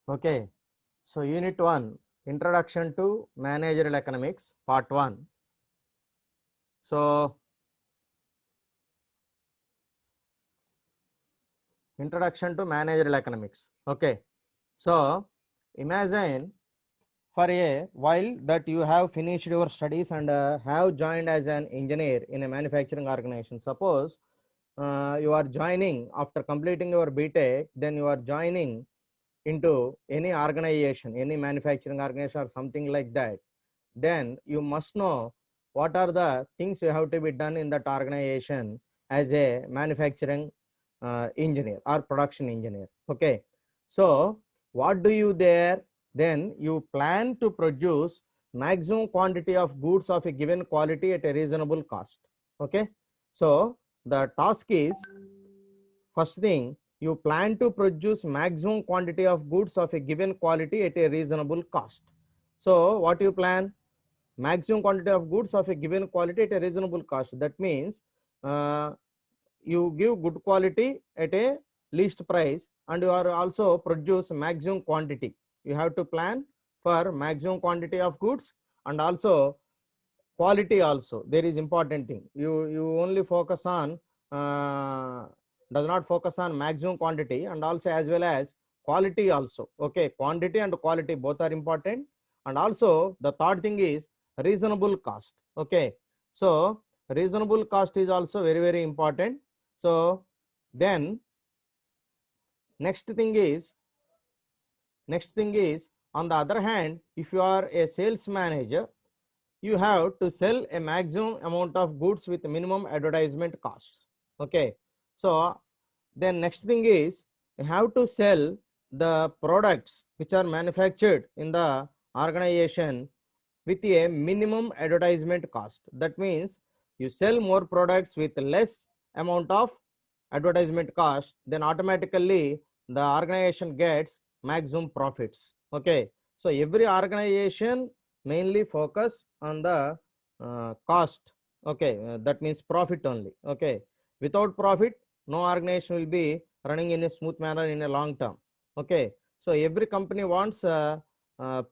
Okay, so Unit 1, Introduction to Managerial Economics, Part 1. So, Introduction to Managerial Economics. Okay, so imagine for a while that you have finished your studies and have joined as an engineer in a manufacturing organization. Suppose you are joining after completing your BTech, then you are joining into any organization, any manufacturing organization or something like that. Then you must know what are the things you have to be done in that organization as a manufacturing engineer or production engineer. Okay, so what do you there? Then you plan to produce maximum quantity of goods of a given quality at a reasonable cost. Okay, so the task is, first thing, you plan to produce maximum quantity of goods of a given quality at a reasonable cost. So what you plan? Maximum quantity of goods of a given quality at a reasonable cost. That means you give good quality at a least price, and you are also produce maximum quantity. You have to plan for maximum quantity of goods and also quality also. There is important thing. You only focus on does not focus on maximum quantity and also as well as quality also. Okay, quantity and quality both are important. And also the third thing is reasonable cost. Okay, so reasonable cost is also very important. So then next thing is on the other hand, if you are a sales manager, you have to sell a maximum amount of goods with minimum advertisement costs. Okay, so then next thing is you have to sell the products which are manufactured in the organization with a minimum advertisement cost. That means you sell more products with less amount of advertisement cost, then automatically the organization gets maximum profits. Okay, so every organization mainly focus on the cost. Okay, that means profit only. Okay, without profit no organization will be running in a smooth manner in a long term. Okay, so every company wants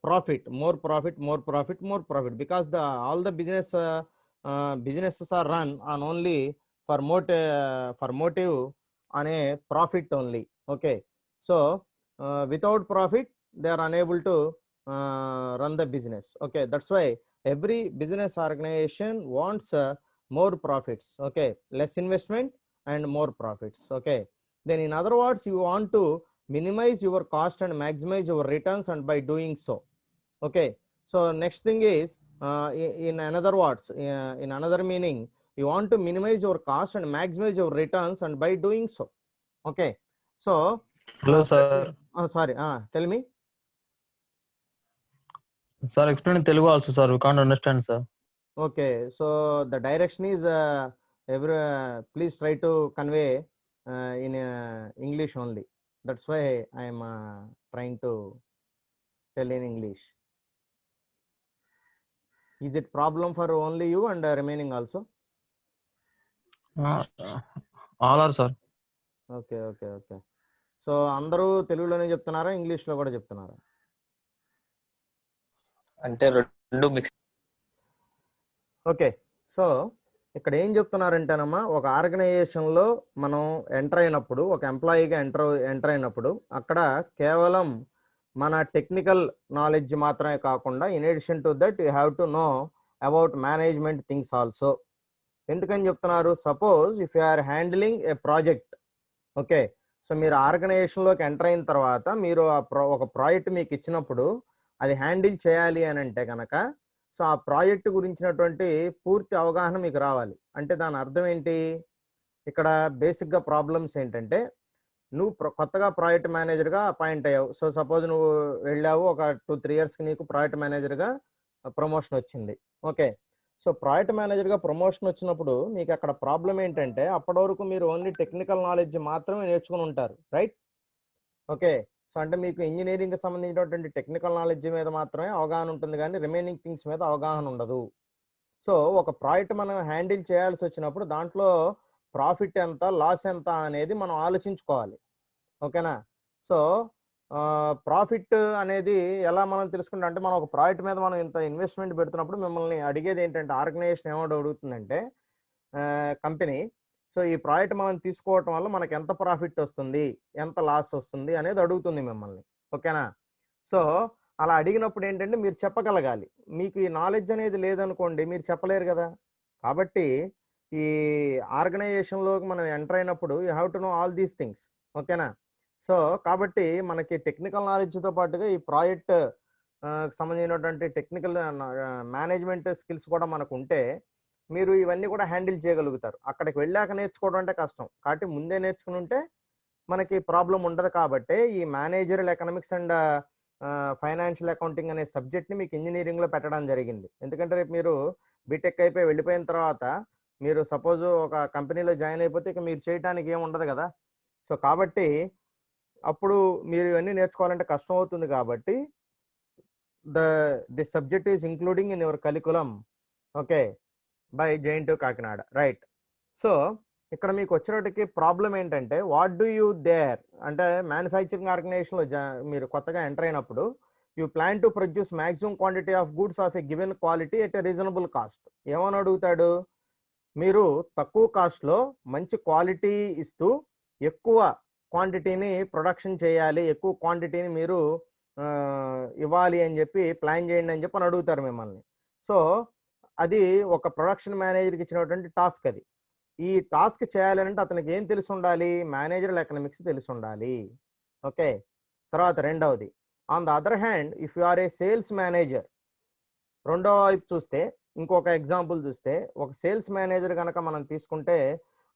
profit, more profit, more profit, more profit, because the all the businesses are run on only for motive on a profit only. Okay, so without profit they are unable to run the business. Okay, that's why every business organization wants more profits. Okay, less investment and more profits. Okay, then in other words, you want to minimize your cost and maximize your returns, and by doing so. Okay, so next thing is in another words, in another meaning, you want to minimize your cost and maximize your returns, and by doing so. Okay, so Hello, sir. sorry, tell me. Sir, explain in Telugu also, sir. We can't understand, sir. Okay, so the direction is please try to convey in English only. That's why I am trying to tell in English. Is it problem for only you and remaining also? All are, sir. Okay okay okay so అందరూ తెలుగులోనే చెప్తున్నారా, ఇంగ్లీష్లో కూడా చెప్తున్నారా? అంటే రెండు mix. Okay, so ఇక్కడ ఏం చెప్తున్నారంటేనమ్మా, ఒక ఆర్గనైజేషన్లో మనం ఎంటర్ అయినప్పుడు, ఒక ఎంప్లాయీగా ఎంటర్ అయినప్పుడు అక్కడ కేవలం మన టెక్నికల్ నాలెడ్జ్ మాత్రమే కాకుండా, in addition to that you have to know about management things also. ఎందుకని చెప్తున్నారు? Suppose if you are handling a project. Okay, so మీరు ఆర్గనైజేషన్లోకి ఎంటర్ అయిన తర్వాత మీరు ఒక ప్రాజెక్ట్ మీకు ఇచ్చినప్పుడు అది హ్యాండిల్ చేయాలి అని అంటే కనుక, సో ఆ ప్రాజెక్ట్ గురించినటువంటి పూర్తి అవగాహన మీకు రావాలి. అంటే దాని అర్థం ఏంటి? ఇక్కడ బేసిక్గా ప్రాబ్లమ్స్ ఏంటంటే, నువ్వు కొత్తగా ప్రాజెక్ట్ మేనేజర్గా అపాయింట్ అయ్యావు. సో సపోజ్ నువ్వు వెళ్ళావు, ఒక 2-3 ఇయర్స్కి నీకు ప్రాజెక్ట్ మేనేజర్గా ప్రమోషన్ వచ్చింది. ఓకే, సో ప్రాజెక్ట్ మేనేజర్గా ప్రమోషన్ వచ్చినప్పుడు మీకు అక్కడ ప్రాబ్లం ఏంటంటే, అప్పటి వరకు మీరు ఓన్లీ టెక్నికల్ నాలెడ్జ్ మాత్రమే నేర్చుకుని ఉంటారు, రైట్? ఓకే, సో అంటే మీకు ఇంజనీరింగ్కి సంబంధించినటువంటి టెక్నికల్ నాలెడ్జ్ మీద మాత్రమే అవగాహన ఉంటుంది, కానీ రిమైనింగ్ థింగ్స్ మీద అవగాహన ఉండదు. సో ఒక ప్రాజెక్ట్ మనం హ్యాండిల్ చేయాల్సి వచ్చినప్పుడు దాంట్లో ప్రాఫిట్ ఎంత, లాస్ ఎంత అనేది మనం ఆలోచించుకోవాలి. ఓకేనా? సో ప్రాఫిట్ అనేది ఎలా మనం తెలుసుకుంటాం అంటే మనం ఒక ప్రాజెక్ట్ మీద మనం ఇంత ఇన్వెస్ట్మెంట్ పెడుతున్నప్పుడు మిమ్మల్ని అడిగేది ఏంటంటే ఆర్గనైజేషన్ ఏమో అడుగుతుందంటే కంపెనీ, సో ఈ ప్రాజెక్ట్ మనం తీసుకోవటం వల్ల మనకి ఎంత ప్రాఫిట్ వస్తుంది, ఎంత లాస్ వస్తుంది అనేది అడుగుతుంది మిమ్మల్ని. ఓకేనా? సో అలా అడిగినప్పుడు ఏంటంటే మీరు చెప్పగలగాలి. మీకు ఈ నాలెడ్జ్ అనేది లేదనుకోండి మీరు చెప్పలేరు కదా. కాబట్టి ఈ ఆర్గనైజేషన్లోకి మనం ఎంటర్ అయినప్పుడు you have to no all these things. ఓకేనా? సో కాబట్టి మనకి టెక్నికల్ నాలెడ్జ్తో పాటుగా ఈ ప్రాజెక్ట్ సంబంధించినటువంటి టెక్నికల్ మేనేజ్మెంట్ స్కిల్స్ కూడా మనకు ఉంటే మీరు ఇవన్నీ కూడా హ్యాండిల్ చేయగలుగుతారు. అక్కడికి వెళ్ళాక నేర్చుకోవడం అంటే కష్టం. కాబట్టి ముందే నేర్చుకుని ఉంటే మనకి ప్రాబ్లం ఉండదు. కాబట్టి ఈ managerial economics and financial accounting అనే సబ్జెక్ట్ని మీకు ఇంజనీరింగ్లో పెట్టడం జరిగింది. ఎందుకంటే రేపు మీరు బీటెక్ అయిపోయి వెళ్ళిపోయిన తర్వాత మీరు సపోజ్ ఒక కంపెనీలో జాయిన్ అయిపోతే ఇక మీరు చేయడానికి ఏం ఉండదు కదా. సో కాబట్టి అప్పుడు మీరు ఇవన్నీ నేర్చుకోవాలంటే కష్టం అవుతుంది. కాబట్టి the subject is including in your curriculum. Okay, by JNTU Kakinada, right. So ఇక్కడ మీకు వచ్చేటికి ప్రాబ్లం ఏంటంటే వాట్ డూ యూ దేర్ అంటే మ్యానుఫ్యాక్చరింగ్ ఆర్గనైజేషన్లో మీరు కొత్తగా ఎంటర్ అయినప్పుడు you plan to produce maximum quantity of goods of a given quality at a reasonable cost. ఏమని అడుగుతాడు? మీరు తక్కువ కాస్ట్లో మంచి క్వాలిటీ ఇస్తూ ఎక్కువ క్వాంటిటీని ప్రొడక్షన్ చేయాలి, ఎక్కువ క్వాంటిటీని మీరు ఇవ్వాలి అని చెప్పి ప్లాన్ చేయండి అని చెప్పి అని అడుగుతారు మిమ్మల్ని. సో అది ఒక ప్రొడక్షన్ మేనేజర్కి ఇచ్చినటువంటి టాస్క్. అది ఈ టాస్క్ చేయాలంటే అతనికి ఏం తెలిసి ఉండాలి? మేనేజరల్ ఎకనామిక్స్ తెలిసి ఉండాలి. ఓకే, తర్వాత రెండవది, on the other hand if you are a sales manager, రెండో వైపు చూస్తే ఇంకొక ఎగ్జాంపుల్ చూస్తే ఒక సేల్స్ మేనేజర్ కనుక మనం తీసుకుంటే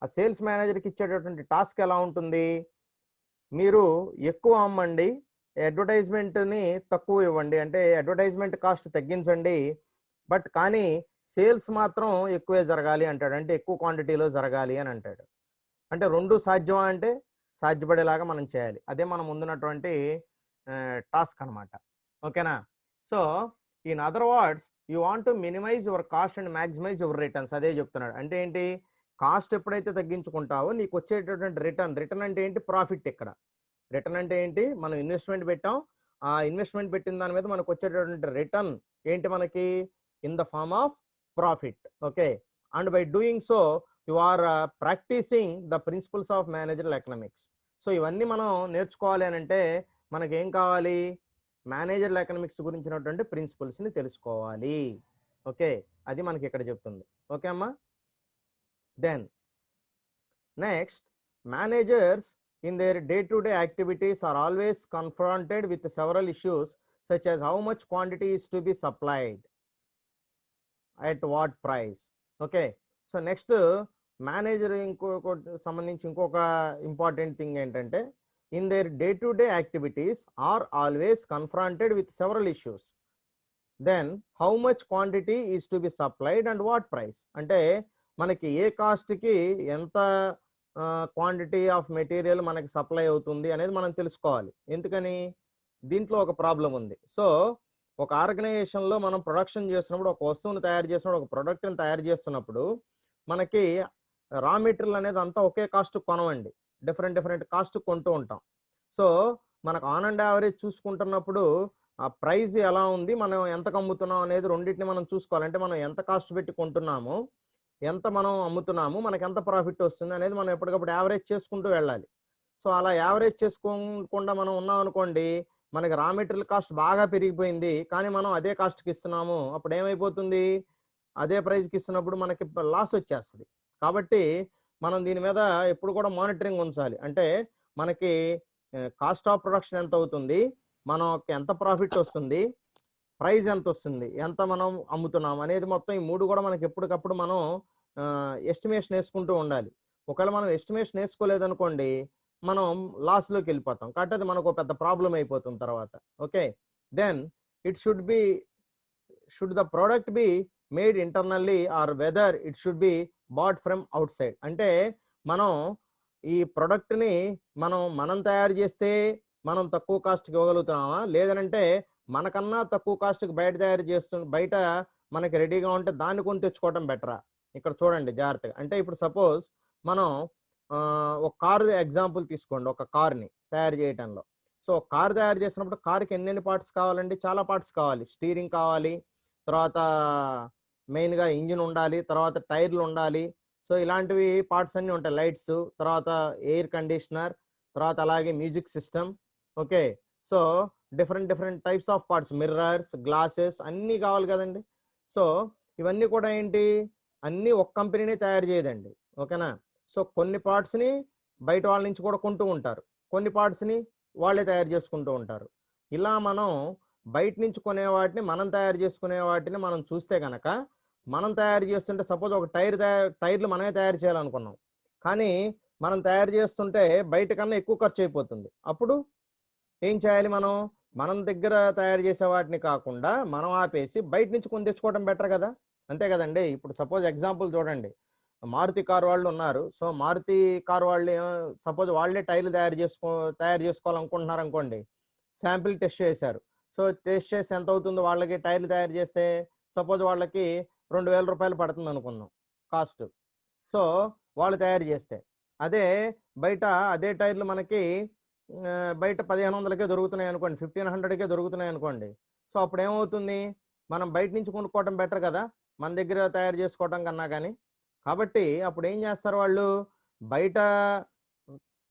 ఆ సేల్స్ మేనేజర్కి ఇచ్చేటటువంటి టాస్క్ ఎలా ఉంటుంది? మీరు ఎక్కువ అమ్మండి, అడ్వర్టైజ్మెంట్ని తక్కువ ఇవ్వండి, అంటే అడ్వర్టైజ్మెంట్ కాస్ట్ తగ్గించండి, బట్ కానీ సేల్స్ మాత్రం ఎక్కువే జరగాలి అంటాడు. అంటే ఎక్కువ క్వాంటిటీలో జరగాలి అని అంటాడు. అంటే రెండు సాధ్యమా అంటే సాధ్యపడేలాగా మనం చేయాలి. అదే మనం ముందున్నటువంటి టాస్క్ అనమాట. ఓకేనా? So in other words you want to minimise your cost and maximise your returns. అదే చెప్తున్నాడు. అంటే ఏంటి? కాస్ట్ ఎప్పుడైతే తగ్గించుకుంటావో నీకు వచ్చేటటువంటి రిటర్న్ అంటే ఏంటి? ప్రాఫిట్. ఇక్కడ రిటర్న్ అంటే ఏంటి? మనం ఇన్వెస్ట్మెంట్ పెట్టాం, ఆ ఇన్వెస్ట్మెంట్ పెట్టిన దాని మీద మనకు వచ్చేటటువంటి రిటర్న్ ఏంటి? మనకి in the form of profit. Okay, and by doing so you are practising the principles of managerial economics. So ఇవన్నీ మనం నేర్చుకోవాలి అని అంటే మనకి ఏం కావాలి? మేనేజరల్ ఎకనామిక్స్ గురించినటువంటి ప్రిన్సిపల్స్ని తెలుసుకోవాలి. ఓకే, అది మనకి ఇక్కడ చెప్తుంది. ఓకే అమ్మా? Then next, managers in their day-to-day activities are always confronted with several issues such as how much quantity is to be supplied at what price. Okay, so next manager సంబంధించి ఇంకొక important thing ఏంటంటే in their day-to-day activities are always confronted with several issues. Then how much quantity is to be supplied and what price. అంటే మనకి ఏ కాస్ట్కి ఎంత quantity of material మనకి supply అవుతుంది అనేది మనం తెలుసుకోవాలి. ఎందుకని? దీంట్లో ఒక ప్రాబ్లం ఉంది. సో ఒక ఆర్గనైజేషన్లో మనం ప్రొడక్షన్ చేస్తున్నప్పుడు, ఒక వస్తువుని తయారు చేస్తున్నప్పుడు, ఒక ప్రొడక్ట్ని తయారు చేస్తున్నప్పుడు మనకి రా మెటీరియల్ అనేది అంతా ఒకే కాస్ట్ కొనవండి, డిఫరెంట్ కాస్ట్ కొంటూ ఉంటాం. సో మనకు ఆన్ అండ్ యావరేజ్ చూసుకుంటున్నప్పుడు ఆ ప్రైస్ ఎలా ఉంది, మనం ఎంత అమ్ముతున్నాం అనేది రెండింటిని మనం చూసుకోవాలి. అంటే మనం ఎంత కాస్ట్ పెట్టి కొంటున్నాము, ఎంత మనం అమ్ముతున్నాము, మనకి ఎంత ప్రాఫిట్ వస్తుంది అనేది మనం ఎప్పటికప్పుడు యావరేజ్ చేసుకుంటూ వెళ్ళాలి. సో అలా యావరేజ్ చేసుకోకుండా మనం ఉన్నాం అనుకోండి, మనకి రా మెటీరియల్ కాస్ట్ బాగా పెరిగిపోయింది కానీ మనం అదే కాస్ట్కి ఇస్తున్నాము, అప్పుడు ఏమైపోతుంది? అదే ప్రైస్కి ఇస్తున్నప్పుడు మనకి లాస్ వచ్చేస్తుంది. కాబట్టి మనం దీని మీద ఎప్పుడు కూడా మానిటరింగ్ ఉంచాలి. అంటే మనకి కాస్ట్ ఆఫ్ ప్రొడక్షన్ ఎంత అవుతుంది, మనకి ఎంత ప్రాఫిట్ వస్తుంది, ప్రైస్ ఎంత వస్తుంది, ఎంత మనం అమ్ముతున్నాం అనేది మొత్తం ఈ మూడు కూడా మనకి ఎప్పటికప్పుడు మనం ఎస్టిమేషన్ వేసుకుంటూ ఉండాలి. ఒకవేళ మనం ఎస్టిమేషన్ వేసుకోలేదనుకోండి మనం లాస్లోకి వెళ్ళిపోతాం. కాబట్టి అది మనకు పెద్ద ప్రాబ్లం అయిపోతుంది తర్వాత. Okay, then it should the product be made internally or whether it should be bought from outside. అంటే మనం ఈ ప్రోడక్ట్ని మనం తయారు చేస్తే మనం తక్కువ కాస్ట్కి ఇవ్వగలుగుతున్నామా, లేదనంటే మనకన్నా తక్కువ కాస్ట్కి బయట మనకి రెడీగా ఉంటే దాన్ని కొని తెచ్చుకోవడం బెటరా? ఇక్కడ చూడండి జాగ్రత్తగా. అంటే ఇప్పుడు సపోజ్ మనం ఒక కారు ఎగ్జాంపుల్ తీసుకోండి, ఒక కార్ని తయారు చేయటంలో. సో కార్ తయారు చేసినప్పుడు కార్కి ఎన్నెన్ని పార్ట్స్ కావాలండి? చాలా పార్ట్స్ కావాలి. స్టీరింగ్ కావాలి, తర్వాత మెయిన్గా ఇంజిన్ ఉండాలి, తర్వాత టైర్లు ఉండాలి. సో ఇలాంటివి పార్ట్స్ అన్నీ ఉంటాయి. లైట్స్, తర్వాత ఎయిర్ కండిషనర్, తర్వాత అలాగే music system. Okay, so different different types of parts, mirrors, glasses అన్నీ కావాలి కదండి. సో ఇవన్నీ కూడా ఏంటి, అన్నీ ఒక కంపెనీనే తయారు చేయదండి. ఓకేనా. సో కొన్ని పార్ట్స్ని బయట వాళ్ళ నుంచి కూడా కొంటూ ఉంటారు, కొన్ని పార్ట్స్ని వాళ్ళే తయారు చేసుకుంటూ ఉంటారు. ఇలా మనం బయట నుంచి కొనే వాటిని, మనం తయారు చేసుకునే వాటిని మనం చూస్తే కనుక, మనం తయారు చేస్తుంటే సపోజ్ ఒక టైర్లు మనమే తయారు చేయాలనుకున్నాం, కానీ మనం తయారు చేస్తుంటే బయట కన్నా ఎక్కువ ఖర్చు అయిపోతుంది. అప్పుడు ఏం చేయాలి? మనం దగ్గర తయారు చేసే వాటిని కాకుండా మనం ఆపేసి బయట నుంచి కొని తెచ్చుకోవడం బెటర్ కదా. అంతే కదండి. ఇప్పుడు సపోజ్ ఎగ్జాంపుల్ చూడండి, మారుతి కార్ వాళ్ళు ఉన్నారు. సో మారుతి కార్ వాళ్ళు సపోజ్ వాళ్ళే టైర్లు తయారు చేసుకోవాలనుకుంటున్నారు అనుకోండి. శాంపిల్ టెస్ట్ చేశారు. సో టెస్ట్ చేసి ఎంత అవుతుందో వాళ్ళకి టైర్లు తయారు చేస్తే సపోజ్ వాళ్ళకి 2000 రూపాయలు పడుతుంది అనుకుందాం కాస్ట్. సో వాళ్ళు తయారు చేస్తే అదే బయట అదే టైర్లు మనకి బయట 1500కే దొరుకుతున్నాయి అనుకోండి, 1500కే దొరుకుతున్నాయి అనుకోండి. సో అప్పుడు ఏమవుతుంది? మనం బయట నుంచి కొనుక్కోవడం బెటర్ కదా మన దగ్గర తయారు చేసుకోవడం కన్నా. కానీ కాబట్టి అప్పుడు ఏం చేస్తారు వాళ్ళు, బయట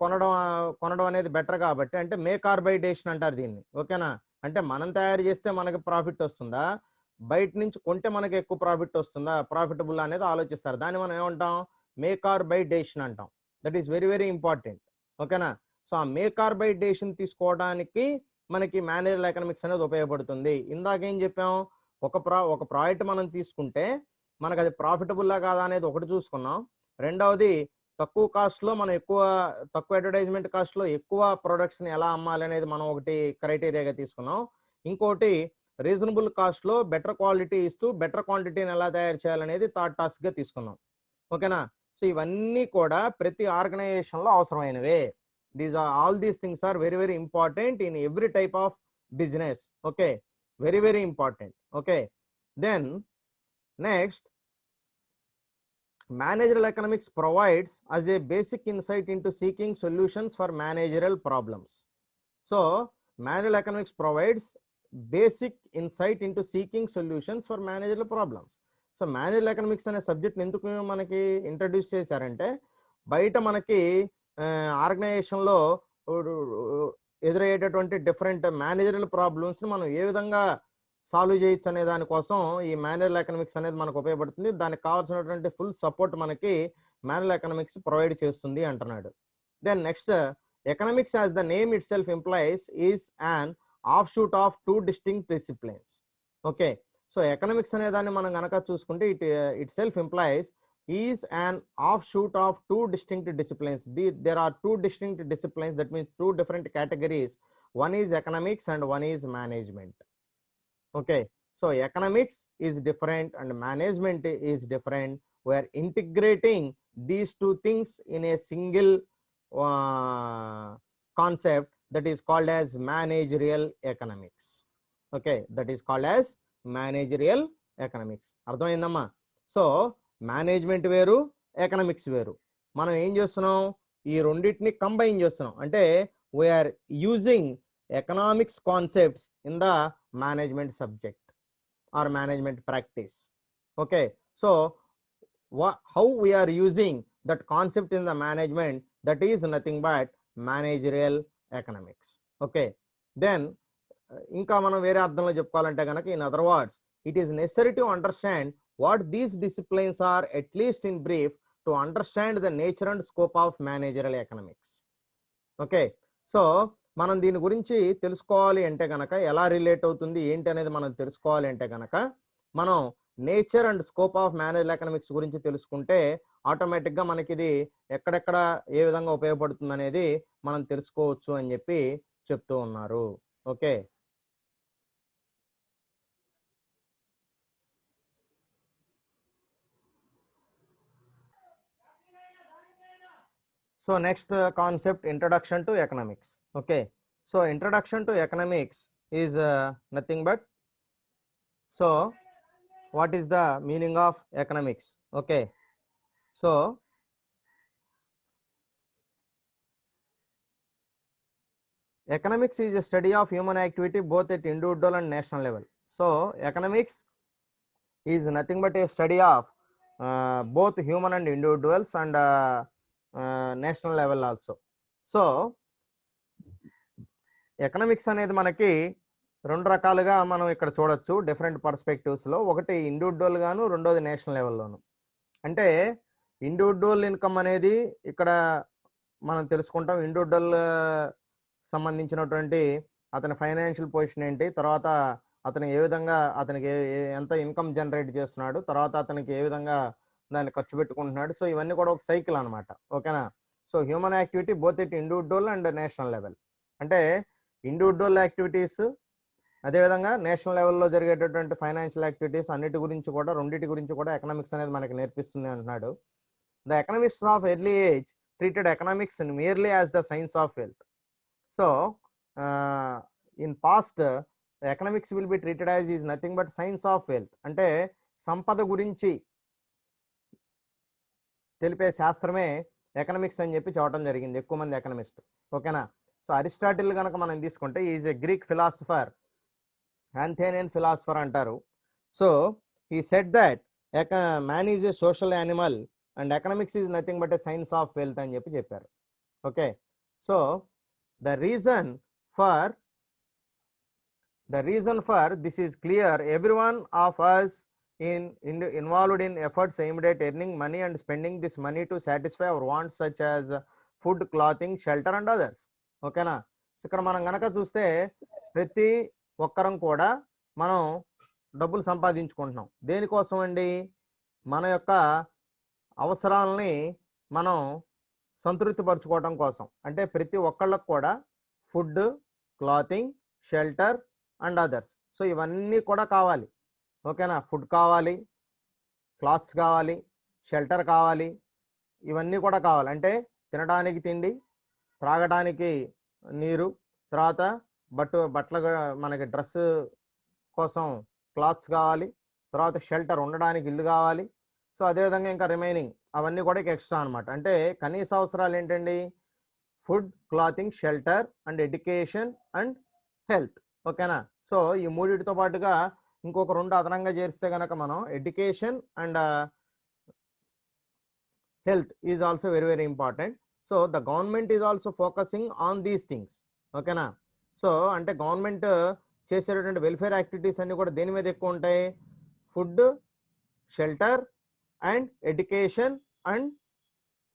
కొనడం అనేది బెటర్ కాబట్టి, అంటే మేక్ ఆర్ బై డెసిషన్ అంటారు దీన్ని. ఓకేనా. అంటే మనం తయారు చేస్తే మనకి ప్రాఫిట్ వస్తుందా, బయట నుంచి కొంటే మనకి ఎక్కువ ప్రాఫిట్ వస్తుందా, ప్రాఫిటబుల్ అనేది ఆలోచిస్తారు. దాన్ని మనం ఏమంటాం? మేక్ ఆర్ బై డెసిషన్ అంటాం. That is very very important. ఓకేనా. సో ఆ మేక్ ఆర్ బై డెసిషన్ తీసుకోవడానికి మనకి మేనేజరల్ ఎకనామిక్స్ అనేది ఉపయోగపడుతుంది. ఇందాకేం చెప్పాం, ఒక ప్రాజెక్ట్ మనం తీసుకుంటే మనకు అది ప్రాఫిటబుల్లా కాదా అనేది ఒకటి చూసుకున్నాం. రెండవది తక్కువ కాస్ట్లో మనం తక్కువ అడ్వర్టైజ్మెంట్ కాస్ట్లో ఎక్కువ ప్రొడక్ట్స్ని ఎలా అమ్మాలి అనేది మనం ఒకటి క్రైటీరియాగా తీసుకున్నాం. ఇంకోటి రీజనబుల్ కాస్ట్లో బెటర్ క్వాలిటీ ఇస్తూ బెటర్ క్వాంటిటీని ఎలా తయారు చేయాలనేది థర్డ్ టాస్క్గా తీసుకున్నాం. ఓకేనా. సో ఇవన్నీ కూడా ప్రతి ఆర్గనైజేషన్లో అవసరమైనవే. All these things are very very important in every type of business. Okay, very very important. Okay, then next, managerial economics provides as a basic insight into seeking solutions for managerial problems. So managerial economics provides basic insight into seeking solutions for managerial problems. So managerial economics అనే subject ఎందుకు మనకి introduce చేశారంటే, బయట మనకి ఆర్గనైజేషన్లో ఎదురయ్యేటటువంటి different managerial ప్రాబ్లమ్స్ని మనం ఏ విధంగా సాల్వ్ చేయొచ్చు అనే దానికోసం ఈ మేనేజరల్ ఎకనామిక్స్ అనేది మనకు ఉపయోగపడుతుంది. దానికి కావాల్సినటువంటి ఫుల్ సపోర్ట్ మనకి మేనేజరల్ ఎకనామిక్స్ ప్రొవైడ్ చేస్తుంది అంటున్నాడు. Then next, economics as the name itself implies is an offshoot of 2 distinct disciplines. Okay, so economics అనే దాన్ని మనం కనుక చూసుకుంటే itself implies is an offshoot of 2 distinct disciplines. There are 2 distinct disciplines, that means 2 different categories. One is economics and one is management. Okay, so economics is different and management is different. We are integrating these two things in a single concept that is called as managerial economics. Okay, that is called as managerial economics. అర్థమైందమ్మా? So management వేరు, economics వేరు. మనం ఏం చేస్తున్నాం, ఈ రెండింటిని combine చేస్తున్నాం. అంటే we are using economics concepts in the management subject or management practice. Okay, so how we are using that concept in the management, that is nothing but managerial economics. Okay, then inka manam vere ardhamlo cheppukovalante ganaka, in other words, it is necessary to understand what these disciplines are, at least in brief, to understand the nature and scope of managerial economics. Okay, so మనం దీని గురించి తెలుసుకోవాలి అంటే కనుక, ఎలా relate అవుతుంది ఏంటి అనేది మనం తెలుసుకోవాలి అంటే కనుక, మనం nature and scope of managerial economics గురించి తెలుసుకుంటే ఆటోమేటిక్గా మనకి ఇది ఎక్కడెక్కడ ఏ విధంగా ఉపయోగపడుతుంది అనేది మనం తెలుసుకోవచ్చు అని చెప్పి చెప్తూ ఉన్నారు. Okay, so next concept, introduction to economics. Okay, so introduction to economics is nothing but, so what is the meaning of economics? Okay, so economics is a study of human activity both at individual and national level. So economics is nothing but A study of both human and individuals and national level also. So economics అనేది మనకి రెండు రకాలుగా మనం ఇక్కడ చూడొచ్చు different పర్స్పెక్టివ్స్లో. ఒకటి individual గాను, రెండోది నేషనల్ లెవెల్లోను. అంటే ఇండివిజువల్ ఇన్కమ్ అనేది ఇక్కడ మనం తెలుసుకుంటాం. ఇండివిజువల్ సంబంధించినటువంటి అతని ఫైనాన్షియల్ పొజిషన్ ఏంటి, తర్వాత అతను ఏ విధంగా అతనికి ఎంత ఇన్కమ్ జనరేట్ చేస్తున్నాడు, తర్వాత అతనికి ఏ విధంగా దాన్ని ఖర్చు పెట్టుకుంటున్నాడు. సో ఇవన్నీ కూడా ఒక సైకిల్ అనమాట. ఓకేనా. So human activity both it individual and national level. అంటే ఇండివిజువల్ యాక్టివిటీస్ అదేవిధంగా నేషనల్ లెవెల్లో జరిగేటటువంటి ఫైనాన్షియల్ యాక్టివిటీస్ అన్నిటి గురించి కూడా, రెండింటి గురించి కూడా ఎకనామిక్స్ అనేది మనకి నేర్పిస్తుంది అంటున్నాడు. The economics of early age treated economics merely as the science of wealth. So in past economics will be treated as is nothing but science of wealth. అంటే సంపద గురించి తెలిపే శాస్త్రమే ఎకనామిక్స్ అని చెప్పి చెప్పడం జరిగింది ఎక్కువ మంది ఎకనామిస్ట్. ఓకేనా. సో అరిస్టాటిల్ కనుక మనం తీసుకుంటే is a Greek philosopher, Athenian philosopher అంటారు. So he said that man is a social animal and economics is nothing but a science of wealth అని చెప్పి చెప్పారు. Okay. So the reason for this is clear. Everyone of us involved in efforts aimed at earning money and spending this money to satisfy our wants such as food, clothing, shelter and others. ఓకేనా. ఇక్కడ మనం గనక చూస్తే ప్రతి ఒక్కరం కూడా మనం డబ్బులు సంపాదించుకుంటున్నాం. దేనికోసం అండి? మన యొక్క అవసరాలని మనం సంతృప్తిపరచుకోవడం కోసం. అంటే ప్రతి ఒక్కళ్ళకు కూడా food, clothing, shelter and others. So ఇవన్నీ కూడా కావాలి. ఓకేనా. ఫుడ్ కావాలి, క్లాత్స్ కావాలి, షెల్టర్ కావాలి, ఇవన్నీ కూడా కావాలి. అంటే తినడానికి తిండి, త్రాగడానికి నీరు, తర్వాత బట్టలు మనకి డ్రెస్ కోసం క్లాత్స్ కావాలి, తర్వాత షెల్టర్ ఉండడానికి ఇల్లు కావాలి. సో అదేవిధంగా ఇంకా రిమైనింగ్ అవన్నీ కూడా ఎక్స్ట్రా అనమాట. అంటే కనీస అవసరాలు ఏంటండి? Food, clothing, shelter and education and health. ఓకేనా. సో ఈ మూడింటితో పాటుగా ఇంకొక రెండు అదనంగా చేరిస్తే కనుక మనం education and health is also very very important. So the government is also focusing on these things. ఓకేనా. సో అంటే గవర్నమెంట్ చేసేటటువంటి వెల్ఫేర్ యాక్టివిటీస్ అన్ని కూడా దేని మీద ఎక్కువ ఉంటాయి? Food, shelter and education and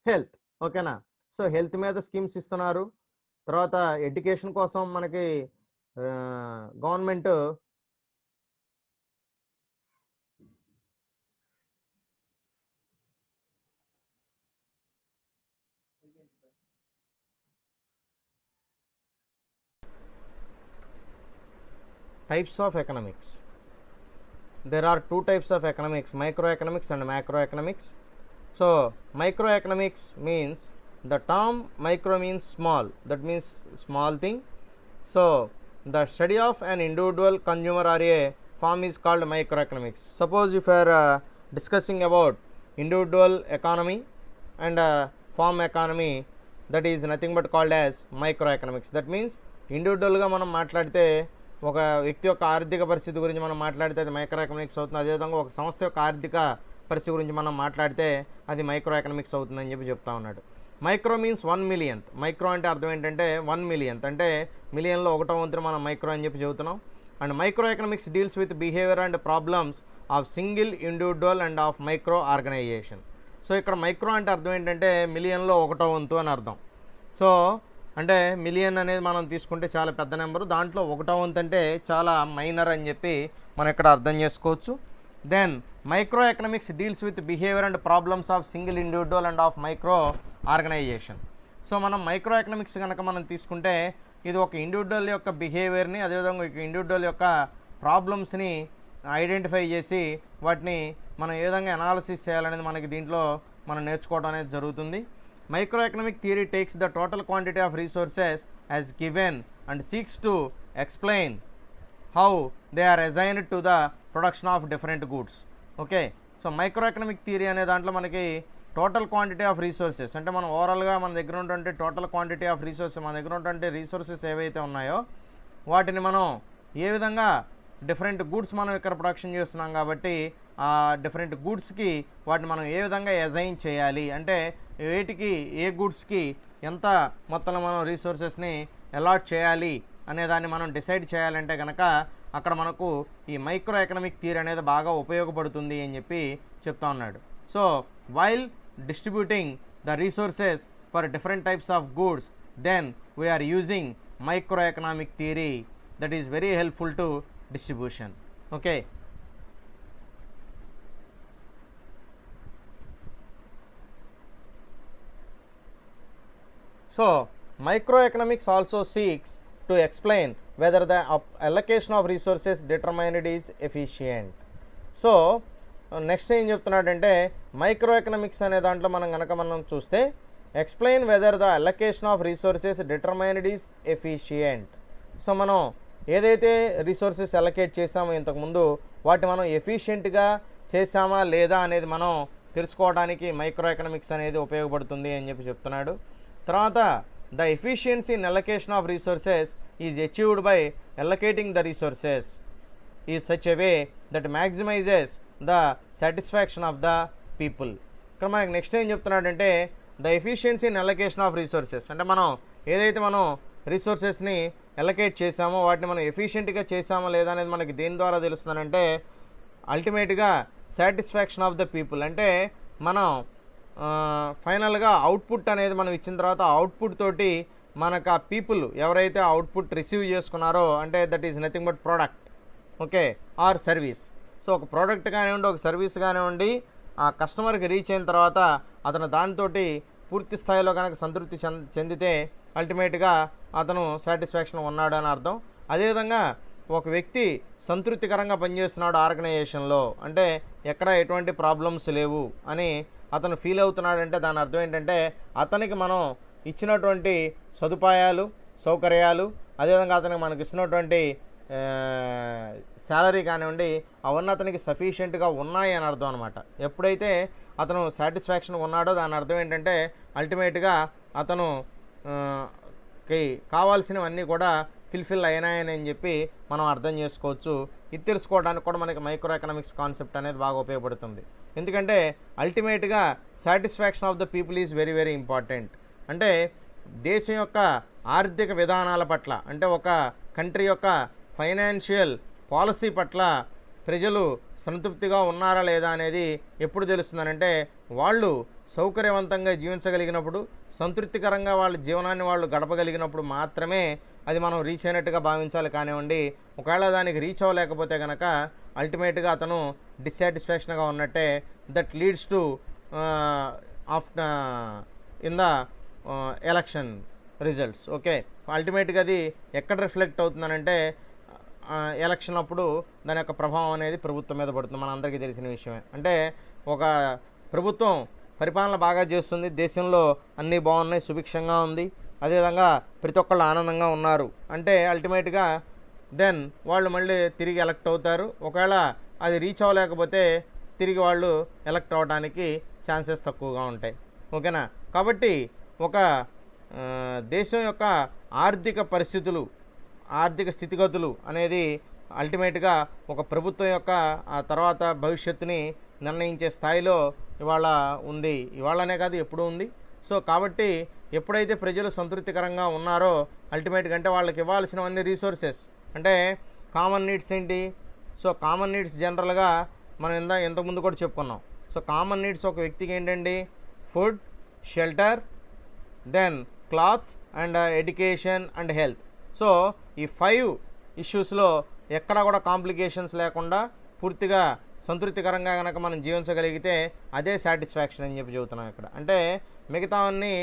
health. ఓకేనా. సో హెల్త్ మీద స్కీమ్స్ ఇస్తున్నారు. తర్వాత ఎడ్యుకేషన్ కోసం మనకి government types of economics. There are two types of economics, microeconomics and macroeconomics. So microeconomics means, the term micro means small, that means small thing. So the study of an individual consumer or a firm is called microeconomics. Suppose if you are discussing about individual economy and firm economy, that is nothing but called as microeconomics. That means individual గా మనం మాట్లాడితే ఒక వ్యక్తి యొక్క ఆర్థిక పరిస్థితి గురించి మనం మాట్లాడితే అది మైక్రో ఎకనామిక్స్ అవుతుంది. అదేవిధంగా ఒక సంస్థ యొక్క ఆర్థిక పరిస్థితి గురించి మనం మాట్లాడితే అది మైక్రో ఎకనామిక్స్ అవుతుందని చెప్పి చెప్తా ఉన్నాడు. Micro means 1 millionth. మైక్రో అంటే అర్థం ఏంటంటే 1 millionth, అంటే మిలియన్లో 1వ వంతుని మనం మైక్రో అని చెప్పి చెబుతున్నాం. And micro economics deals with behaviour and problems of single individual and of micro organisation. So ఇక్కడ మైక్రో అంటే అర్థం ఏంటంటే మిలియన్లో 1వ వంతు అని అర్థం. సో అంటే మిలియన్ అనేది మనం తీసుకుంటే చాలా పెద్ద నెంబరు, దాంట్లో 1వ వంతు అంటే చాలా మైనర్ అని చెప్పి మనం ఇక్కడ అర్థం చేసుకోవచ్చు. Then micro economics deals with behaviour and problems of single individual and of micro organisation. So మనం మైక్రో ఎకనామిక్స్ కనుక మనం తీసుకుంటే ఇది ఒక ఇండివిజువల్ యొక్క బిహేవియర్ని, అదేవిధంగా ఒక ఇండివిజువల్ యొక్క ప్రాబ్లమ్స్ని ఐడెంటిఫై చేసి వాటిని మనం ఏ విధంగా అనాలిసిస్ చేయాలనేది మనకి దీంట్లో మనం నేర్చుకోవడం అనేది జరుగుతుంది. Microeconomic theory takes the total quantity of resources as given and seeks to explain how they are assigned to the production of different goods. Okay. So microeconomic theory అనే దాంట్లో మనకి టోటల్ క్వాంటిటీ ఆఫ్ రీసోర్సెస్ అంటే మనం ఓవరాల్గా మన దగ్గర ఉన్నటువంటి total quantity of resources మన దగ్గర ఉన్నటువంటి రీసోర్సెస్ ఏవైతే ఉన్నాయో వాటిని మనం ఏ విధంగా డిఫరెంట్ గూడ్స్ మనం ఇక్కడ ప్రొడక్షన్ చేస్తున్నాం కాబట్టి ఆ డిఫరెంట్ గూడ్స్కి వాటిని మనం ఏ విధంగా అజైన్ చేయాలి అంటే వేటికి ఏ గూడ్స్కి ఎంత మొత్తంలో మనం రీసోర్సెస్ని అలాట్ చేయాలి అనే దాన్ని మనం డిసైడ్ చేయాలంటే కనుక అక్కడ మనకు ఈ మైక్రో ఎకనామిక్ థియరీ అనేది బాగా ఉపయోగపడుతుంది అని చెప్పి చెప్తా ఉన్నాడు. So while distributing the resources for different types of goods, then we are using microeconomic theory that is very helpful to distribution. Okay. So microeconomics also seeks to explain whether the allocation of resources determined is efficient. So next ఏం చెప్తున్నాడంటే micro economics అనే దాంట్లో మనం చూస్తే explain whether the allocation of resources determined is efficient. So మనం ఏదైతే resources allocate చేసామో ఇంతకుముందు వాటిని మనం ఎఫిషియెంట్గా చేసామా లేదా అనేది మనం తెలుసుకోవడానికి మైక్రో ఎకనామిక్స్ అనేది ఉపయోగపడుతుంది అని చెప్పి చెప్తున్నాడు. తర్వాత the efficiency in allocation of resources is achieved by allocating the resources is such a way that maximises the satisfaction of the people. ఇక్కడ మనకి నెక్స్ట్ ఏం చెప్తున్నాడంటే the efficiency in allocation of resources అంటే మనం ఏదైతే మనం రీసోర్సెస్ని అలొకేట్ చేసామో వాటిని మనం ఎఫిషియెంట్గా చేసామో లేదా అనేది మనకి దేని ద్వారా తెలుస్తుందంటే అల్టిమేట్గా సాటిస్ఫాక్షన్ ఆఫ్ ద పీపుల్ అంటే మనం ఫైనల్గా అవుట్పుట్ అనేది మనం ఇచ్చిన తర్వాత అవుట్పుట్ తోటి మనకు ఆ పీపుల్ ఎవరైతే అవుట్పుట్ రిసీవ్ చేసుకున్నారో అంటే that is nothing but product, okay, or service. So ఒక ప్రోడక్ట్ కానివ్వండి ఒక సర్వీస్ కానివ్వండి ఆ కస్టమర్కి రీచ్ అయిన తర్వాత అతను దానితో పూర్తి స్థాయిలో కనుక సంతృప్తి చెందితే అల్టిమేట్గా అతను సాటిస్ఫాక్షన్ ఉన్నాడు అని అర్థం. అదేవిధంగా ఒక వ్యక్తి సంతృప్తికరంగా పనిచేస్తున్నాడు ఆర్గనైజేషన్లో అంటే ఎక్కడ ఎటువంటి ప్రాబ్లమ్స్ లేవు అని అతను ఫీల్ అవుతున్నాడంటే దాని అర్థం ఏంటంటే అతనికి మనం ఇచ్చినటువంటి సదుపాయాలు సౌకర్యాలు అదేవిధంగా అతనికి మనకి ఇచ్చినటువంటి శాలరీ కానివ్వండి అవన్నీ అతనికి సఫిషియెంట్గా ఉన్నాయి అని అర్థం అనమాట. ఎప్పుడైతే అతను సాటిస్ఫాక్షన్ ఉన్నాడో దాని అర్థం ఏంటంటే అల్టిమేట్గా అతను కావాల్సినవన్నీ కూడా ఫిల్ఫిల్ అయినాయని చెప్పి మనం అర్థం చేసుకోవచ్చు. ఇది తెలుసుకోవడానికి కూడా మనకి మైక్రో ఎకనామిక్స్ కాన్సెప్ట్ అనేది బాగా ఉపయోగపడుతుంది. ఎందుకంటే అల్టిమేట్గా satisfaction of the people is very very important. అంటే దేశం యొక్క ఆర్థిక విధానాల పట్ల అంటే ఒక కంట్రీ యొక్క ఫైనాన్షియల్ పాలసీ పట్ల ప్రజలు సంతృప్తిగా ఉన్నారా లేదా అనేది ఎప్పుడు తెలుస్తుందనంటే వాళ్ళు సౌకర్యవంతంగా జీవించగలిగినప్పుడు సంతృప్తికరంగా వాళ్ళ జీవనాన్ని వాళ్ళు గడపగలిగినప్పుడు మాత్రమే అది మనం రీచ్ అయినట్టుగా భావించాలి కానివ్వండి. ఒకవేళ దానికి రీచ్ అవ్వలేకపోతే కనుక అల్టిమేట్గా అతను డిస్సాటిస్ఫాక్షన్గా ఉన్నట్టే. That leads to in the election results. Okay, అల్టిమేట్గా అది ఎక్కడ రిఫ్లెక్ట్ అవుతుందనంటే ఎలక్షన్ అప్పుడు దాని యొక్క ప్రభావం అనేది ప్రభుత్వం మీద పడుతుంది. మన అందరికీ తెలిసిన విషయమే. అంటే ఒక ప్రభుత్వం పరిపాలన బాగా చేస్తుంది, దేశంలో అన్నీ బాగున్నాయి, సుభిక్షంగా ఉంది, అదేవిధంగా ప్రతి ఒక్కళ్ళు ఆనందంగా ఉన్నారు అంటే అల్టిమేట్గా దెన్ వాళ్ళు మళ్ళీ తిరిగి ఎలక్ట్ అవుతారు. ఒకవేళ అది రీచ్ అవ్వలేకపోతే తిరిగి వాళ్ళు ఎలక్ట్ అవ్వడానికి ఛాన్సెస్ తక్కువగా ఉంటాయి. ఓకేనా? కాబట్టి ఒక దేశం యొక్క ఆర్థిక పరిస్థితులు ఆర్థిక స్థితిగతులు అనేది అల్టిమేట్గా ఒక ప్రభుత్వం యొక్క ఆ తర్వాత భవిష్యత్తుని నిర్ణయించే స్థాయిలో ఇవాళ ఉంది. ఇవాళనే కాదు, ఎప్పుడూ ఉంది. సో కాబట్టి ఎప్పుడైతే ప్రజలు సంతృప్తికరంగా ఉన్నారో అల్టిమేట్గా అంటే వాళ్ళకి ఇవ్వాల్సినవన్నీ రీసోర్సెస్ అంటే కామన్ నీడ్స్ ఏంటి? సో కామన్ నీడ్స్ జనరల్గా మనం ఇంతకుముందు కూడా చెప్పుకున్నాం. సో కామన్ నీడ్స్ ఒక వ్యక్తికి ఏంటండి? Food, shelter, then clothes and education and health. So ఈ 5 ఇష్యూస్లో ఎక్కడ కూడా కాంప్లికేషన్స్ లేకుండా పూర్తిగా సంతృప్తికరంగా కనుక మనం జీవించగలిగితే అదే సాటిస్ఫాక్షన్ అని చెప్పి చెబుతున్నాం ఇక్కడ. అంటే మిగతావన్నీ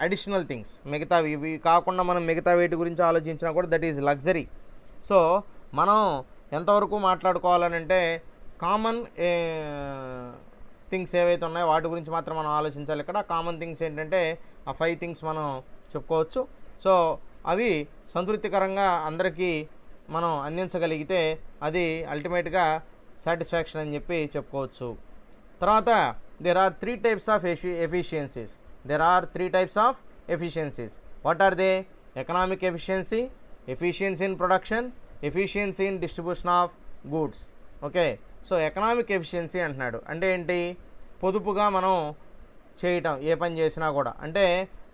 అడిషనల్ థింగ్స్, మిగతావి ఇవి కాకుండా మనం మిగతా వీటి గురించి ఆలోచించినా కూడా దట్ ఈజ్ లగ్జరీ. సో మనం ఎంతవరకు మాట్లాడుకోవాలనంటే కామన్ థింగ్స్ ఏవైతే ఉన్నాయో వాటి గురించి మాత్రం మనం ఆలోచించాలి. ఇక్కడ కామన్ థింగ్స్ ఏంటంటే ఆ 5 థింగ్స్ మనం చెప్పుకోవచ్చు. సో అవి సంతృప్తికరంగా అందరికీ మనం అందించగలిగితే అది అల్టిమేట్గా సాటిస్ఫాక్షన్ అని చెప్పి చెప్పుకోవచ్చు. తర్వాత there are three types of efficiencies. There are three types of efficiencies. What are they? Economic efficiency, efficiency in production, efficiency in distribution of goods. Okay, so economic efficiency అంటున్నాడు అంటే ఏంటి? పొదుపుగా మనం చేయటం, ఏ పని చేసినా కూడా అంటే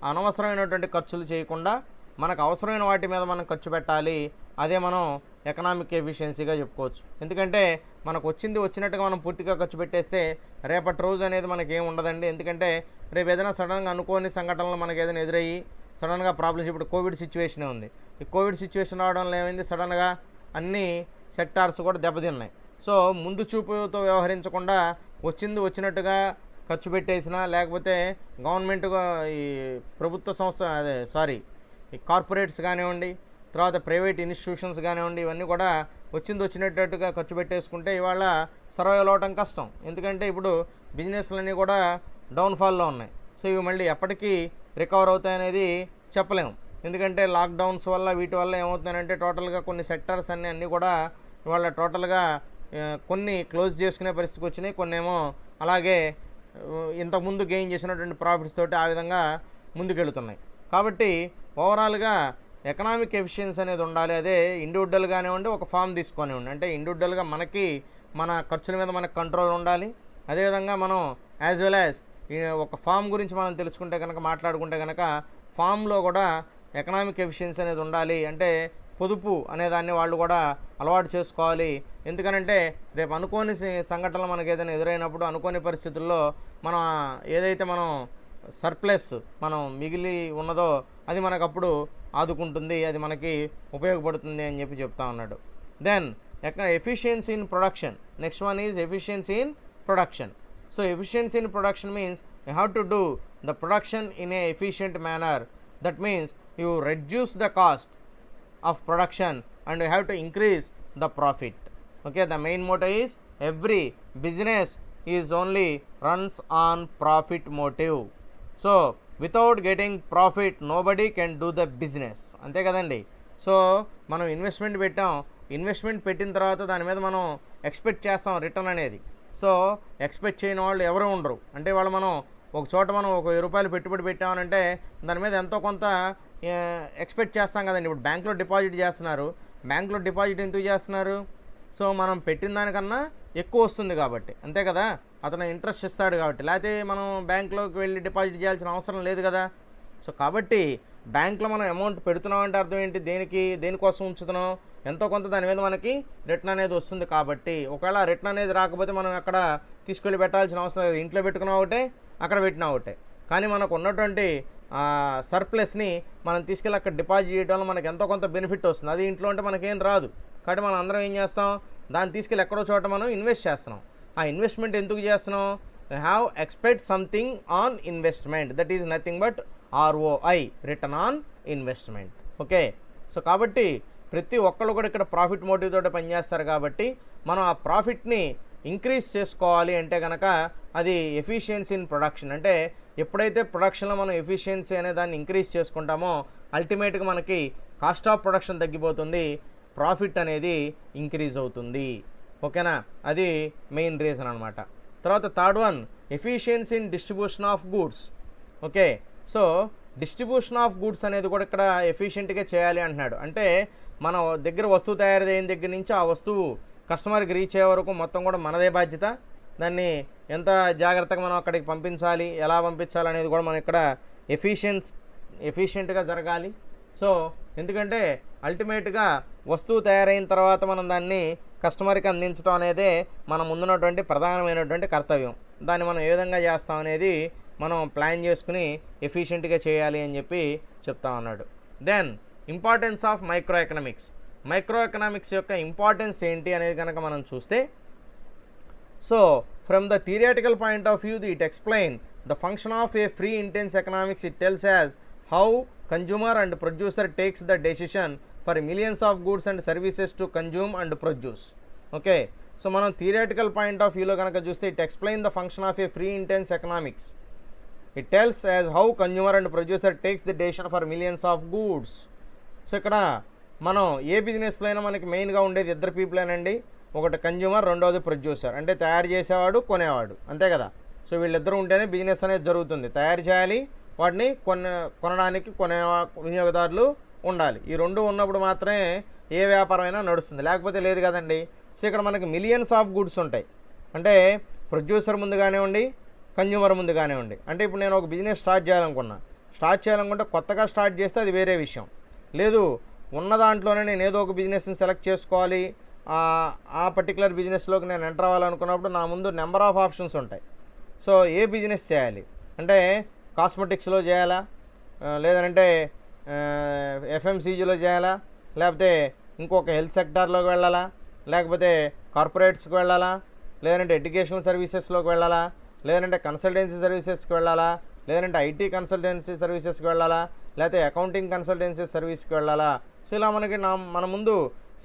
అనవసరమైనటువంటి ఖర్చులు చేయకుండా మనకు అవసరమైన వాటి మీద మనం ఖర్చు పెట్టాలి. అదే మనం ఎకనామిక్ ఎఫిషియన్సీగా చెప్పుకోవచ్చు. ఎందుకంటే మనకు వచ్చినట్టుగా మనం పూర్తిగా ఖర్చు పెట్టేస్తే రేపటి రోజు అనేది మనకి ఏమి ఉండదండి. ఎందుకంటే రేపు ఏదైనా సడన్గా అనుకోని సంఘటనలు మనకి ఏదైనా ఎదురయ్యి సడన్గా ప్రాబ్లమ్స్, ఇప్పుడు కోవిడ్ సిచ్యువేషనే ఉంది. ఈ కోవిడ్ సిచ్యువేషన్ రావడం వల్ల ఏమైంది? సడన్గా అన్ని సెక్టార్స్ కూడా దెబ్బతిన్నాయి. సో ముందు చూపుతో వ్యవహరించకుండా వచ్చినట్టుగా ఖర్చు పెట్టేసినా, లేకపోతే గవర్నమెంట్ ఈ ప్రభుత్వ సంస్థ ఈ కార్పొరేట్స్ కానివ్వండి, తర్వాత ప్రైవేట్ ఇన్స్టిట్యూషన్స్ కానివ్వండి, ఇవన్నీ కూడా వచ్చినట్టుగా ఖర్చు పెట్టేసుకుంటే ఇవాళ సర్వైవ్ అవడం కష్టం. ఎందుకంటే ఇప్పుడు బిజినెస్లన్నీ కూడా డౌన్ఫాల్లో ఉన్నాయి. సో ఇవి మళ్ళీ ఎప్పటికీ రికవర్ అవుతాయనేది చెప్పలేము. ఎందుకంటే లాక్డౌన్స్ వల్ల వీటి వల్ల ఏమవుతుందంటే టోటల్గా కొన్ని సెక్టార్స్ అన్నీ కూడా ఇవాళ టోటల్గా కొన్ని క్లోజ్ చేసుకునే పరిస్థితికి వచ్చినాయి, కొన్ని ఏమో అలాగే ఇంతకుముందు గెయిన్ చేసినటువంటి ప్రాఫిట్స్ తోటి ఆ విధంగా ముందుకెళ్తున్నాయి. కాబట్టి ఓవరాల్గా ఎకనామిక్ ఎఫిషియన్సీ అనేది ఉండాలి. అదే ఇండివిజువల్ కానివ్వండి, ఒక ఫామ్ తీసుకొనివ్వండి. అంటే ఇండివిజువల్గా మనకి మన ఖర్చుల మీద మనకు కంట్రోల్ ఉండాలి. అదేవిధంగా మనం యాజ్ వెల్ యాజ్ ఒక ఫామ్ గురించి మనం తెలుసుకుంటే కనుక, మాట్లాడుకుంటే కనుక ఫామ్లో కూడా ఎకనామిక్ ఎఫిషియన్సీ అనేది ఉండాలి. అంటే పొదుపు అనేదాన్ని వాళ్ళు కూడా అలవాటు చేసుకోవాలి. ఎందుకనంటే రేపు అనుకోని సంఘటనలు మనకు ఏదైనా ఎదురైనప్పుడు, అనుకోని పరిస్థితుల్లో మనం ఏదైతే మనం సర్ప్లస్ మనం మిగిలి ఉన్నదో అది మనకు అప్పుడు ఆదుకుంటుంది, అది మనకి ఉపయోగపడుతుంది అని చెప్పి చెప్తా ఉన్నాడు. Then efficiency in production. Next one is efficiency in production. So efficiency in production means you have to do the production in a efficient manner. That means you reduce the cost of production and you have to increase the profit. Okay, the main motto is every business is only runs on profit motive. So without getting profit nobody can do the business. ante kadandi. So మనం investment పెట్టాం, investment పెట్టిన తర్వాత దాని మీద మనం expect చేస్తాం return అనేది. So expect చేయని వాళ్ళు ఎవరు ఉండరు. అంటే వాళ్ళు మనం ఒక చోట మనం ఒక 1000 రూపాయలు పెట్టుబడి పెట్టామనంటే దాని మీద ఎంతో కొంత ఎక్స్పెక్ట్ చేస్తాం కదండి. ఇప్పుడు బ్యాంక్లో డిపాజిట్ చేస్తున్నారు, బ్యాంక్లో డిపాజిట్ ఎందుకు చేస్తున్నారు? సో మనం పెట్టిన దానికన్నా ఎక్కువ వస్తుంది కాబట్టి, అంతే కదా, అతను ఇంట్రెస్ట్ ఇస్తాడు కాబట్టి. లేకపోతే మనం బ్యాంక్లోకి వెళ్ళి డిపాజిట్ చేయాల్సిన అవసరం లేదు కదా. సో కాబట్టి బ్యాంక్లో మనం అమౌంట్ పెడుతున్నాం అంటే అర్థం ఏంటి? దేనికోసం ఉంచుతున్నాం? ఎంతో కొంత దాని మీద మనకి రిటర్న్ అనేది వస్తుంది కాబట్టి. ఒకవేళ రిటర్న్ అనేది రాకపోతే మనం అక్కడ తీసుకెళ్ళి పెట్టాల్సిన అవసరం లేదు. ఇంట్లో పెట్టుకున్నా ఒకటే, అక్కడ పెట్టినా ఒకటే. కానీ మనకు ఉన్నటువంటి సర్ప్లస్ని మనం తీసుకెళ్ళి అక్కడ డిపాజిట్ చేయడం వల్ల మనకు ఎంతో కొంత బెనిఫిట్ వస్తుంది. అది ఇంట్లో ఉంటే మనకేం రాదు. కాబట్టి మనం అందరం ఏం చేస్తాం? దాన్ని తీసుకెళ్ళి ఎక్కడో చోట మనం ఇన్వెస్ట్ చేస్తున్నాం. ఆ ఇన్వెస్ట్మెంట్ ఎందుకు చేస్తున్నాం? Have expect something on investment, that is nothing but ROI, return on investment. Okay, so కాబట్టి ప్రతి ఒక్కళ్ళు కూడా ఇక్కడ ప్రాఫిట్ మోటివ్ తోటి పనిచేస్తారు. కాబట్టి మనం ఆ ప్రాఫిట్ని ఇంక్రీజ్ చేసుకోవాలి అంటే కనుక అది ఎఫిషియన్సీ ఇన్ ప్రొడక్షన్. అంటే ఎప్పుడైతే ప్రొడక్షన్లో మనం ఎఫిషియన్సీ అనే దాన్ని ఇంక్రీజ్ చేసుకుంటామో అల్టిమేట్గా మనకి కాస్ట్ ఆఫ్ ప్రొడక్షన్ తగ్గిపోతుంది, ప్రాఫిట్ అనేది ఇంక్రీజ్ అవుతుంది. ఓకేనా, అది మెయిన్ రీజన్ అనమాట. తర్వాత third one, efficiency in distribution of goods. Okay, so distribution of goods అనేది కూడా ఇక్కడ ఎఫిషియెంట్గా చేయాలి అంటున్నాడు. అంటే మన దగ్గర వస్తువు తయారైన దగ్గర నుంచి ఆ వస్తువు కస్టమర్కి రీచ్ అయ్యే వరకు మొత్తం కూడా మనదే బాధ్యత. దాన్ని ఎంత జాగ్రత్తగా మనం అక్కడికి పంపించాలి, ఎలా పంపించాలి అనేది కూడా మనం ఇక్కడ ఎఫిషియెంట్గా జరగాలి. సో ఎందుకంటే అల్టిమేట్గా వస్తువు తయారైన తర్వాత మనం దాన్ని కస్టమర్కి అందించడం అనేదే మన ముందున్నటువంటి ప్రధానమైనటువంటి కర్తవ్యం. దాన్ని మనం ఏ విధంగా చేస్తాం అనేది మనం ప్లాన్ చేసుకుని ఎఫిషియెంట్గా చేయాలి అని చెప్పి చెప్తా ఉన్నాడు. Then importance of micro economics. Micro economics యొక్క ఇంపార్టెన్స్ ఏంటి అనేది కనుక మనం చూస్తే, so from the theoretical point of view it explain the function of a free intense economics. It tells as how consumer and producer takes the decision for millions of goods and services to consume and produce. Okay, so మనం theoretical point of వ్యూలో కనుక చూస్తే it explain the function of a free intense economics. It tells as how consumer and producer takes the decision for millions of goods. So ఇక్కడ మనం ఏ బిజినెస్లో అయినా మనకి మెయిన్గా ఉండేది ఇద్దరు పీపులేనండి. ఒకటి కన్జ్యూమర్, రెండవది ప్రొడ్యూసర్. అంటే తయారు చేసేవాడు, కొనేవాడు, అంతే కదా. సో వీళ్ళిద్దరూ ఉంటేనే బిజినెస్ అనేది జరుగుతుంది. తయారు చేయాలి, వాటిని కొనడానికి కొనే వినియోగదారులు ఉండాలి. ఈ రెండు ఉన్నప్పుడు మాత్రమే ఏ వ్యాపారమైనా నడుస్తుంది, లేకపోతే లేదు కదండి. సో ఇక్కడ మనకి మిలియన్స్ ఆఫ్ గుడ్స్ ఉంటాయి. అంటే ప్రొడ్యూసర్ ముందు కానివ్వండి, కన్జ్యూమర్ ముందు కానివ్వండి. అంటే ఇప్పుడు నేను ఒక బిజినెస్ స్టార్ట్ చేయాలనుకుంటే కొత్తగా స్టార్ట్ చేస్తే అది వేరే విషయం. లేదు, ఉన్న దాంట్లోనే నేను ఏదో ఒక బిజినెస్ని సెలెక్ట్ చేసుకోవాలి, ఆ పర్టికులర్ బిజినెస్లోకి నేను ఎంటర్ అవ్వాలనుకున్నప్పుడు నా ముందు నెంబర్ ఆఫ్ ఆప్షన్స్ ఉంటాయి. సో ఏ బిజినెస్ చేయాలి అంటే కాస్మెటిక్స్లో చేయాలా, లేదంటే ఎఫ్ఎంసీజీలో చేయాలా, లేకపోతే ఇంకొక హెల్త్ సెక్టార్లోకి వెళ్ళాలా, లేకపోతే కార్పొరేట్స్కి వెళ్ళాలా, లేదంటే ఎడ్యుకేషనల్ సర్వీసెస్లోకి వెళ్ళాలా, లేదంటే కన్సల్టెన్సీ సర్వీసెస్కి వెళ్ళాలా, లేదంటే ఐటీ కన్సల్టెన్సీ సర్వీసెస్కి వెళ్ళాలా, లేకపోతే అకౌంటింగ్ కన్సల్టెన్సీ సర్వీస్కి వెళ్ళాలా. సో ఇలా మనకి మన ముందు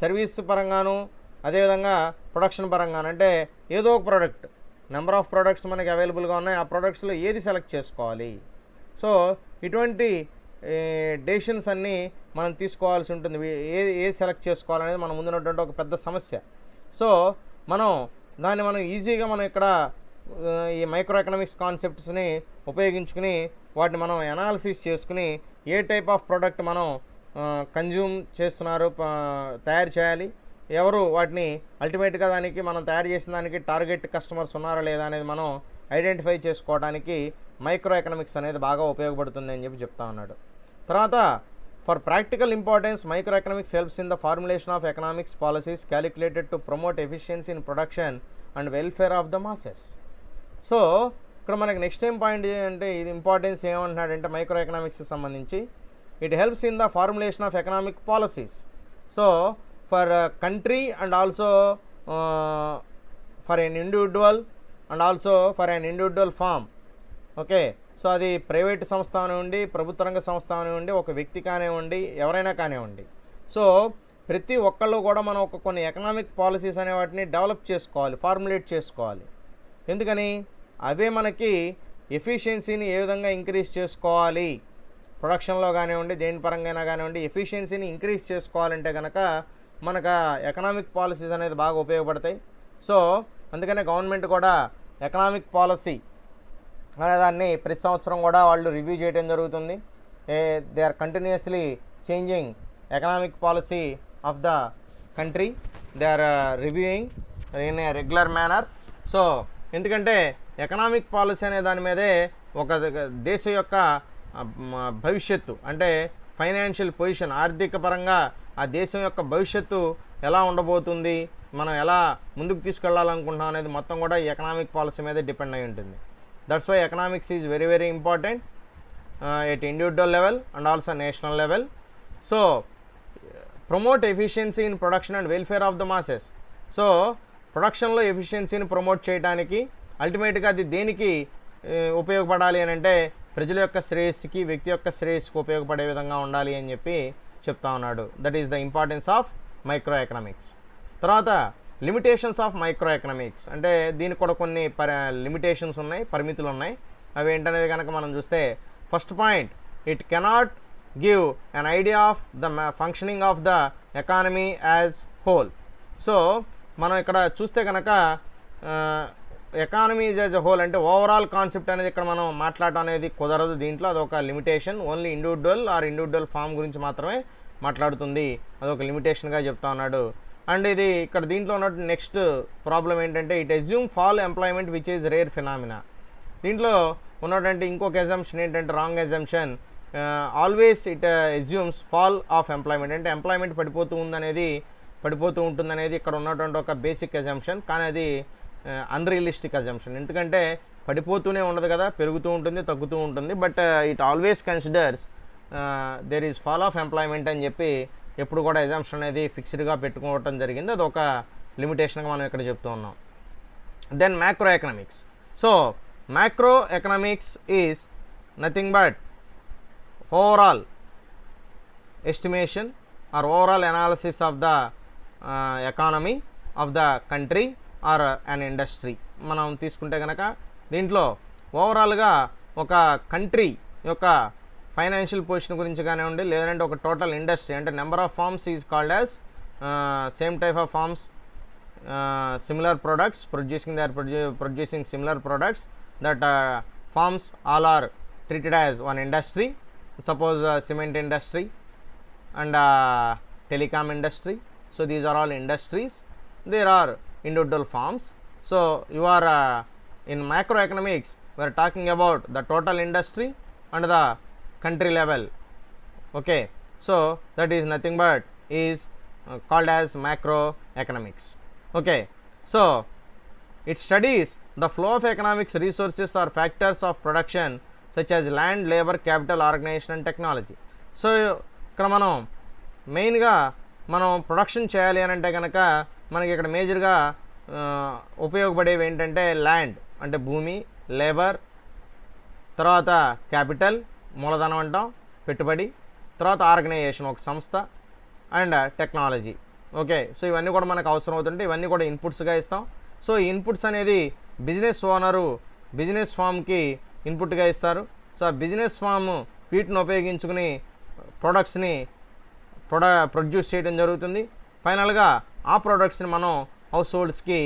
సర్వీస్ పరంగాను, అదేవిధంగా ప్రొడక్షన్ పరంగాను, అంటే ఏదో ఒక ప్రోడక్ట్, నెంబర్ ఆఫ్ ప్రోడక్ట్స్ మనకి అవైలబుల్గా ఉన్నాయి, ఆ ప్రోడక్ట్స్లో ఏది సెలెక్ట్ చేసుకోవాలి. సో ఇటువంటి డెసిషన్స్ అన్నీ మనం తీసుకోవాల్సి ఉంటుంది. ఏది సెలెక్ట్ చేసుకోవాలనేది మన ముందున్నటువంటి ఒక పెద్ద సమస్య. సో మనం ఈజీగా ఇక్కడ ఈ మైక్రో ఎకనామిక్స్ కాన్సెప్ట్స్ని ఉపయోగించుకుని వాటిని మనం అనాలిసిస్ చేసుకుని ఏ టైప్ ఆఫ్ ప్రోడక్ట్ మనం కన్జ్యూమ్ చేస్తున్నారు, తయారు చేయాలి, ఎవరు వాటిని అల్టిమేట్గా దానికి మనం తయారు చేసిన దానికి టార్గెట్ కస్టమర్స్ ఉన్నారా లేదా అనేది మనం ఐడెంటిఫై చేసుకోవడానికి మైక్రో ఎకనామిక్స్ అనేది బాగా ఉపయోగపడుతుంది అని చెప్తా ఉన్నాడు. తర్వాత for practical importance micro economics helps in the formulation of economics policies calculated to promote efficiency in production and welfare of the masses. So ఇక్కడ మనకి నెక్స్ట్ టైం పాయింట్ అంటే ఇది ఇంపార్టెన్స్ ఏమంటున్నాడంటే మైక్రో ఎకనామిక్స్కి సంబంధించి it helps in the formulation of economic policies. So for country and also for an individual and also for an individual firm. Okay, so అది private సంస్థ కానివ్వండి, ప్రభుత్వ రంగ సంస్థ కానివ్వండి, ఒక వ్యక్తి కానివ్వండి, ఎవరైనా కానివ్వండి. సో ప్రతి ఒక్కళ్ళు కూడా మనం కొన్ని ఎకనామిక్ పాలసీస్ అనే వాటిని డెవలప్ చేసుకోవాలి, ఫార్ములేట్ చేసుకోవాలి. ఎందుకని? అవే మనకి ఎఫిషియన్సీని ఏ విధంగా ఇంక్రీజ్ చేసుకోవాలి, ప్రొడక్షన్లో కానివ్వండి, దేని పరంగా కానివ్వండి, ఎఫిషియన్సీని ఇంక్రీజ్ చేసుకోవాలంటే కనుక మనకు ఎకనామిక్ పాలసీస్ అనేది బాగా ఉపయోగపడతాయి. సో అందుకనే గవర్నమెంట్ కూడా ఎకనామిక్ పాలసీ అనే దాన్ని ప్రతి సంవత్సరం కూడా వాళ్ళు రివ్యూ చేయడం జరుగుతుంది. They are continuously changing economic policy of the country, they are reviewing in a regular manner. So ఎందుకంటే ఎకనామిక్ పాలసీ అనే దాని మీదే ఒక దేశ యొక్క భవిష్యత్తు అంటే ఫైనాన్షియల్ పొజిషన్, ఆర్థిక పరంగా ఆ దేశం యొక్క భవిష్యత్తు ఎలా ఉండబోతుంది, మనం ఎలా ముందుకు తీసుకెళ్లాలనుకుంటున్నాం అనేది మొత్తం కూడా ఈ ఎకనామిక్ పాలసీ మీద డిపెండ్ అయి ఉంటుంది. That's why economics is very very important at individual level and also national level. So promote efficiency in production and welfare of the masses. So ప్రొడక్షన్లో ఎఫిషియన్సీని ప్రమోట్ చేయడానికి అల్టిమేట్గా అది దేనికి ఉపయోగపడాలి అని అంటే ప్రజల యొక్క శ్రేయస్సుకి, వ్యక్తి యొక్క శ్రేయస్సుకి ఉపయోగపడే విధంగా ఉండాలి అని చెప్తా ఉన్నాడు. That is the importance of micro economics. తర్వాత లిమిటేషన్స్ ఆఫ్ మైక్రో ఎకనామిక్స్ అంటే దీనికి కూడా కొన్ని లిమిటేషన్స్ ఉన్నాయి, పరిమితులు ఉన్నాయి. అవి ఏంటనేది కనుక మనం చూస్తే first point, it cannot give an idea of the functioning of the economy as whole. So మనం ఇక్కడ చూస్తే కనుక ఎకానమీ యాజ్ ఎ హోల్ అంటే ఓవరాల్ కాన్సెప్ట్ అనేది ఇక్కడ మనం మాట్లాడటం అనేది కుదరదు. దీంట్లో అదొక లిమిటేషన్, ఓన్లీ ఇండివిజువల్ ఫామ్ గురించి మాత్రమే మాట్లాడుతుంది, అదొక లిమిటేషన్గా చెప్తా ఉన్నాడు. అండ్ ఇది ఇక్కడ దీంట్లో ఉన్న నెక్స్ట్ ప్రాబ్లం ఏంటంటే it assume full employment which is rare phenomena. దీంట్లో ఉన్నటువంటి ఇంకొక ఎగ్జంప్షన్ ఏంటంటే wrong assumption, always it assumes fall of employment అంటే ఎంప్లాయ్మెంట్ పడిపోతూ ఉంటుందనేది ఇక్కడ ఉన్నటువంటి ఒక బేసిక్ ఎగ్జంప్షన్. కానీ అది అన్రియలిస్టిక్ ఎగ్జంప్షన్, ఎందుకంటే పడిపోతూనే ఉండదు కదా, పెరుగుతూ ఉంటుంది, తగ్గుతూ ఉంటుంది. But it always considers there is fall of employment అని చెప్పి ఎప్పుడు కూడా ఎగ్జంప్షన్ అనేది ఫిక్స్డ్గా పెట్టుకోవటం జరిగింది. అది ఒక లిమిటేషన్గా మనం ఇక్కడ చెప్తూ ఉన్నాం. Then macro economics. So macro economics is nothing but overall estimation or overall analysis of the economy of the country or an industry. మనం తీసుకుంటే కనుక దీంట్లో ఓవరాల్గా ఒక కంట్రీ యొక్క ఫైనాన్షియల్ పొజిషన్ గురించి కానివ్వండి, లేదంటే ఒక టోటల్ ఇండస్ట్రీ అంటే number of firms is called as same type of firms similar products, producing similar products that forms all are treated as one industry. Suppose cement industry and telecom industry. So these are all industries. There are individual firms. So you are in macroeconomics we are talking about the total industry and the country level. Okay, so that is nothing but is called as macroeconomics. Okay, so it studies the flow of economics resources or factors of production such as land, labor, capital, organization and technology. So ఇక్కడ మనం మెయిన్గా మనం production చేయాలి అని అంటే కనుక మనకి ఇక్కడ మేజర్గా ఉపయోగపడేవి ఏంటంటే ల్యాండ్ అంటే భూమి, లేబర్, తర్వాత క్యాపిటల్ మూలధనం అంటాం పెట్టుబడి, తర్వాత ఆర్గనైజేషన్ ఒక సంస్థ అండ్ టెక్నాలజీ. ఓకే, సో ఇవన్నీ కూడా మనకు అవసరం అవుతుంటే ఇవన్నీ కూడా ఇన్పుట్స్గా ఇస్తాం. సో ఈ ఇన్పుట్స్ అనేది బిజినెస్ ఓనరు బిజినెస్ ఫామ్కి ఇన్పుట్గా ఇస్తారు. సో ఆ బిజినెస్ ఫామ్ వీటిని ఉపయోగించుకుని ప్రొడక్ట్స్ని ప్రొడ్యూస్ చేయడం జరుగుతుంది. ఫైనల్గా ఆ ప్రొడక్ట్స్ని మనం హౌస్ హోల్డ్స్కి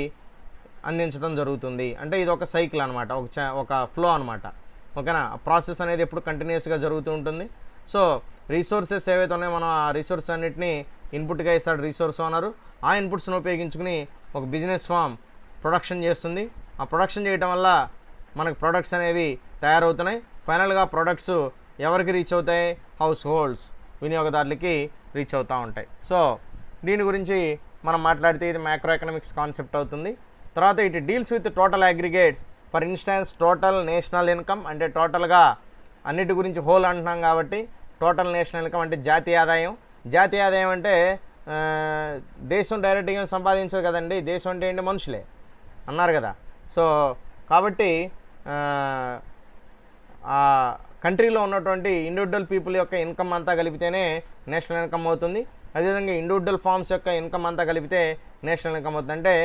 అందించడం జరుగుతుంది. అంటే ఇది ఒక సైకిల్ అనమాట, ఒక ఫ్లో అనమాట. ఓకేనా, ప్రాసెస్ అనేది ఎప్పుడు కంటిన్యూస్గా జరుగుతూ ఉంటుంది. సో రీసోర్సెస్ ఏవైతే ఉన్నాయో మనం ఆ రీసోర్స్ అన్నిటిని ఇన్పుట్గా ఇస్తాడు రీసోర్స్ ఓనరు. ఆ ఇన్పుట్స్ని ఉపయోగించుకుని ఒక బిజినెస్ ఫామ్ ప్రొడక్షన్ చేస్తుంది. ఆ ప్రొడక్షన్ చేయడం వల్ల మనకు ప్రొడక్ట్స్ అనేవి తయారవుతున్నాయి. ఫైనల్గా ప్రొడక్ట్స్ ఎవరికి రీచ్ అవుతాయి? హౌస్ హోల్డ్స్ వినియోగదారులకి రీచ్ అవుతూ ఉంటాయి. సో దీని గురించి మనం మాట్లాడితే ఇది మ్యాక్రో ఎకనామిక్స్ కాన్సెప్ట్ అవుతుంది. తర్వాత it deals with total aggregates. For instance total national income అంటే టోటల్గా అన్నిటి గురించి హోల్ అంటున్నాం కాబట్టి టోటల్ నేషనల్ ఇన్కమ్ అంటే జాతీయ ఆదాయం. జాతీయ ఆదాయం అంటే దేశం డైరెక్ట్గా సంపాదించదు కదండి, దేశం అంటే ఏంటి మనుషులే అన్నారు కదా. సో కాబట్టి ఆ కంట్రీలో ఉన్నటువంటి ఇండివిజువల్ పీపుల్ యొక్క ఇన్కమ్ అంతా కలిపితేనే నేషనల్ ఇన్కమ్ అవుతుంది. అదేవిధంగా ఇండివిజువల్ ఫార్మ్స్ యొక్క ఇన్కమ్ అంతా కలిపితే నేషనల్ ఇన్కమ్ అవుతుంది. అంటే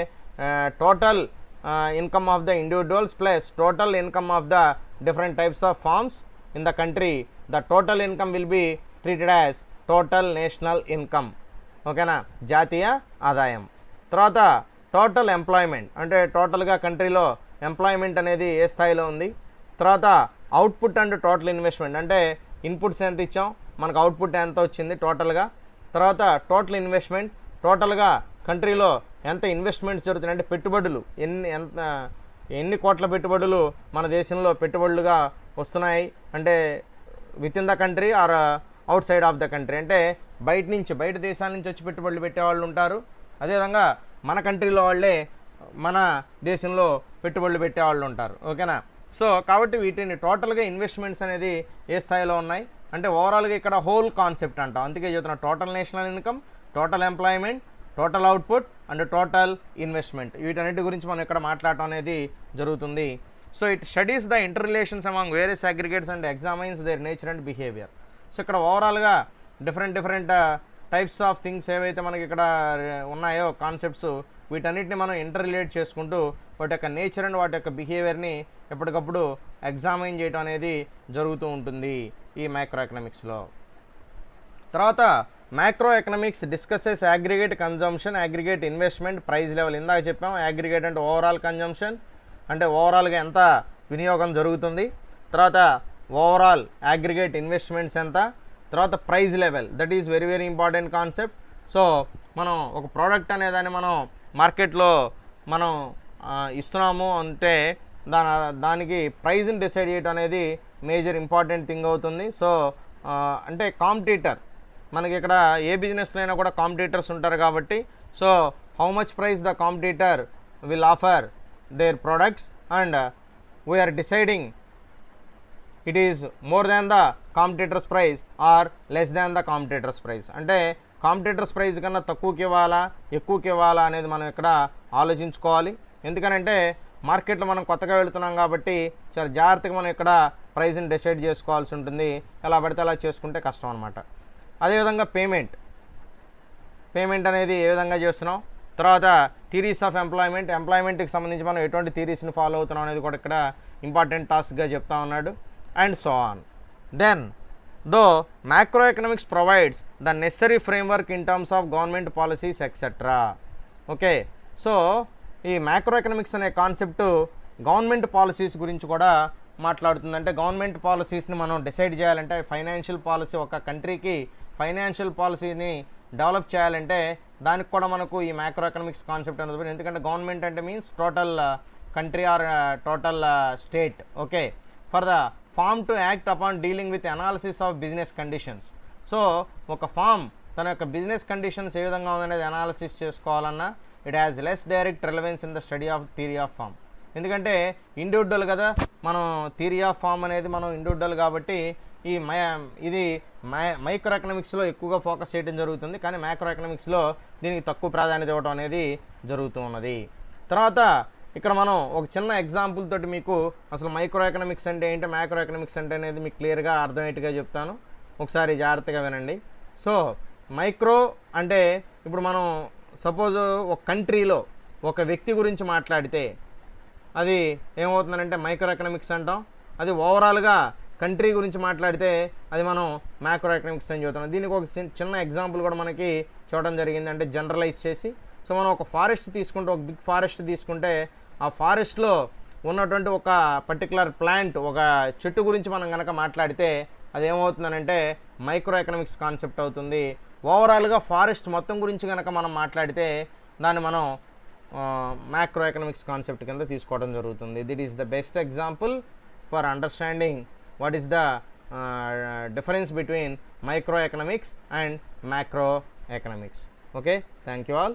total income of the individuals plus total income of the different types of firms in the country, the total income will be treated as total national income. ఓకేనా, జాతీయ ఆదాయం. తర్వాత total employment అంటే టోటల్గా కంట్రీలో employment అనేది ఏ స్థాయిలో ఉంది. తర్వాత అవుట్పుట్ అండ్ టోటల్ ఇన్వెస్ట్మెంట్ అంటే ఇన్పుట్స్ ఎంత ఇచ్చాం, మనకు అవుట్పుట్ ఎంత వచ్చింది టోటల్గా. తర్వాత టోటల్ ఇన్వెస్ట్మెంట్, టోటల్గా కంట్రీలో ఎంత ఇన్వెస్ట్మెంట్స్ జరుగుతున్నాయి అంటే పెట్టుబడులు ఎన్ని కోట్ల పెట్టుబడులు మన దేశంలో పెట్టుబడులుగా వస్తున్నాయి అంటే within the country or outside of the country. అంటే బయట దేశాల నుంచి వచ్చి పెట్టుబడులు పెట్టేవాళ్ళు ఉంటారు. అదేవిధంగా మన కంట్రీలో వాళ్ళే మన దేశంలో పెట్టుబడులు పెట్టేవాళ్ళు ఉంటారు. ఓకేనా, సో కాబట్టి వీటిని టోటల్గా ఇన్వెస్ట్మెంట్స్ అనేది ఏ స్థాయిలో ఉన్నాయి అంటే ఓవరాల్గా ఇక్కడ హోల్ కాన్సెప్ట్ అంటాం. అందుకే చెబుతున్నా total national income, total employment, total output and total investment వీటన్నిటి గురించి మనం ఇక్కడ మాట్లాడటం అనేది జరుగుతుంది. So it studies the inter relations among various aggregates and examines their nature and behaviour. So ఇక్కడ ఓవరాల్గా డిఫరెంట్ టైప్స్ ఆఫ్ థింగ్స్ ఏవైతే మనకి ఇక్కడ ఉన్నాయో కాన్సెప్ట్స్ వీటన్నిటిని మనం ఇంటర్ రిలేట్ చేసుకుంటూ వాటి యొక్క నేచర్ అండ్ వాటి యొక్క బిహేవియర్ని ఎప్పటికప్పుడు ఎగ్జామైన్ చేయడం అనేది జరుగుతూ ఉంటుంది ఈ మైక్రో ఎకనామిక్స్లో. తర్వాత micro economics discusses aggregate consumption, aggregate investment, price level. ఇందాక చెప్పాం అగ్రిగేట్ అంటే ఓవరాల్ కన్జంప్షన్ అంటే ఓవరాల్గా ఎంత వినియోగం జరుగుతుంది. తర్వాత ఓవరాల్ అగ్రిగేట్ ఇన్వెస్ట్మెంట్స్ ఎంత. తర్వాత price level, that is very very important concept. So మనం ఒక ప్రోడక్ట్ అనేదాన్ని మనం మార్కెట్లో మనం ఇస్తున్నాము అంటే దానికి ప్రైజ్ని డిసైడ్ చేయడం అనేది మేజర్ ఇంపార్టెంట్ థింగ్ అవుతుంది. సో అంటే కాంపిటీటర్ మనకి ఇక్కడ ఏ బిజినెస్లో అయినా కూడా కాంపిటీటర్స్ ఉంటారు కాబట్టి so how much price the competitor will offer their products and we are deciding it is more than the competitors price or less than the competitors price. అంటే కాంపిటీటర్స్ ప్రైస్ కన్నా తక్కువకి ఇవ్వాలా ఎక్కువకి ఇవ్వాలా అనేది మనం ఇక్కడ ఆలోచించుకోవాలి. ఎందుకనంటే మార్కెట్లో మనం కొత్తగా వెళుతున్నాం కాబట్టి చాలా జాగ్రత్తగా మనం ఇక్కడ ప్రైస్ని డిసైడ్ చేసుకోవాల్సి ఉంటుంది. ఎలా పడితే అలా చేసుకుంటే కష్టం అనమాట. అదేవిధంగా పేమెంట్ అనేది ఏ విధంగా చేస్తున్నాం. తర్వాత థియరీస్ ఆఫ్ ఎంప్లాయ్మెంట్కి సంబంధించి మనం ఎటువంటి థియరీస్ని ఫాలో అవుతున్నాం అనేది కూడా ఇక్కడ ఇంపార్టెంట్ టాస్క్గా చెప్తా ఉన్నాడు and so on. Then though macro economics provides the necessary framework in terms of government policies etcetera. Okay, so ఈ మ్యాక్రో ఎకనామిక్స్ అనే కాన్సెప్ట్ గవర్నమెంట్ పాలసీస్ గురించి కూడా మాట్లాడుతుంది. అంటే గవర్నమెంట్ పాలసీస్ని మనం డిసైడ్ చేయాలంటే ఫైనాన్షియల్ పాలసీ, ఒక కంట్రీకి ఫైనాన్షియల్ పాలసీని డెవలప్ చేయాలంటే దానికి కూడా మనకు ఈ మ్యాక్రో ఎకనామిక్స్ కాన్సెప్ట్ అనేది, ఎందుకంటే గవర్నమెంట్ అంటే means total country or total state. Okay, for the firm to act upon dealing with analysis of business conditions. So ఒక ఫామ్ తన యొక్క బిజినెస్ కండిషన్స్ ఏ విధంగా ఉందనేది అనాలిసిస్ చేసుకోవాలన్నా it has less direct relevance in the study of theory of firm. ఎందుకంటే individual కదా, మనం థియరీ ఆఫ్ ఫామ్ అనేది మనం ఇండివిజువల్ కాబట్టి ఇది మైక్రో ఎకనామిక్స్లో ఎక్కువగా ఫోకస్ చేయడం జరుగుతుంది, కానీ మ్యాక్రో ఎకనామిక్స్లో దీనికి తక్కువ ప్రాధాన్యత ఇవ్వడం అనేది జరుగుతూ ఉన్నది. తర్వాత ఇక్కడ మనం ఒక చిన్న ఎగ్జాంపుల్ తోటి మీకు అసలు మైక్రో ఎకనామిక్స్ అంటే ఏంటి, మ్యాక్రో ఎకనామిక్స్ అంటే అనేది మీకు క్లియర్గా అర్థమయ్యేట్టుగా చెప్తాను, ఒకసారి జాగ్రత్తగా వినండి. సో మైక్రో అంటే ఇప్పుడు మనం సపోజ్ ఒక కంట్రీలో ఒక వ్యక్తి గురించి మాట్లాడితే అది ఏమవుతుందంటే మైక్రో ఎకనామిక్స్ అంటాం. అది ఓవరాల్గా కంట్రీ గురించి మాట్లాడితే అది మనం మ్యాక్రో ఎకనామిక్స్ అని చెబుతున్నాం. దీనికి ఒక చిన్న ఎగ్జాంపుల్ కూడా మనకి చూడడం జరిగింది, అంటే జనరలైజ్ చేసి. సో మనం ఒక ఫారెస్ట్ తీసుకుంటే, ఒక బిగ్ ఫారెస్ట్ తీసుకుంటే ఆ ఫారెస్ట్లో ఉన్నటువంటి ఒక పర్టికులర్ ప్లాంట్, ఒక చెట్టు గురించి మనం కనుక మాట్లాడితే అది ఏమవుతుందనంటే మైక్రో ఎకనామిక్స్ కాన్సెప్ట్ అవుతుంది. ఓవరాల్గా ఫారెస్ట్ మొత్తం గురించి కనుక మనం మాట్లాడితే దాన్ని మనం మ్యాక్రో ఎకనామిక్స్ కాన్సెప్ట్ కింద తీసుకోవడం జరుగుతుంది. That is the best example for understanding what is the difference between microeconomics and macroeconomics. Okay, thank you all.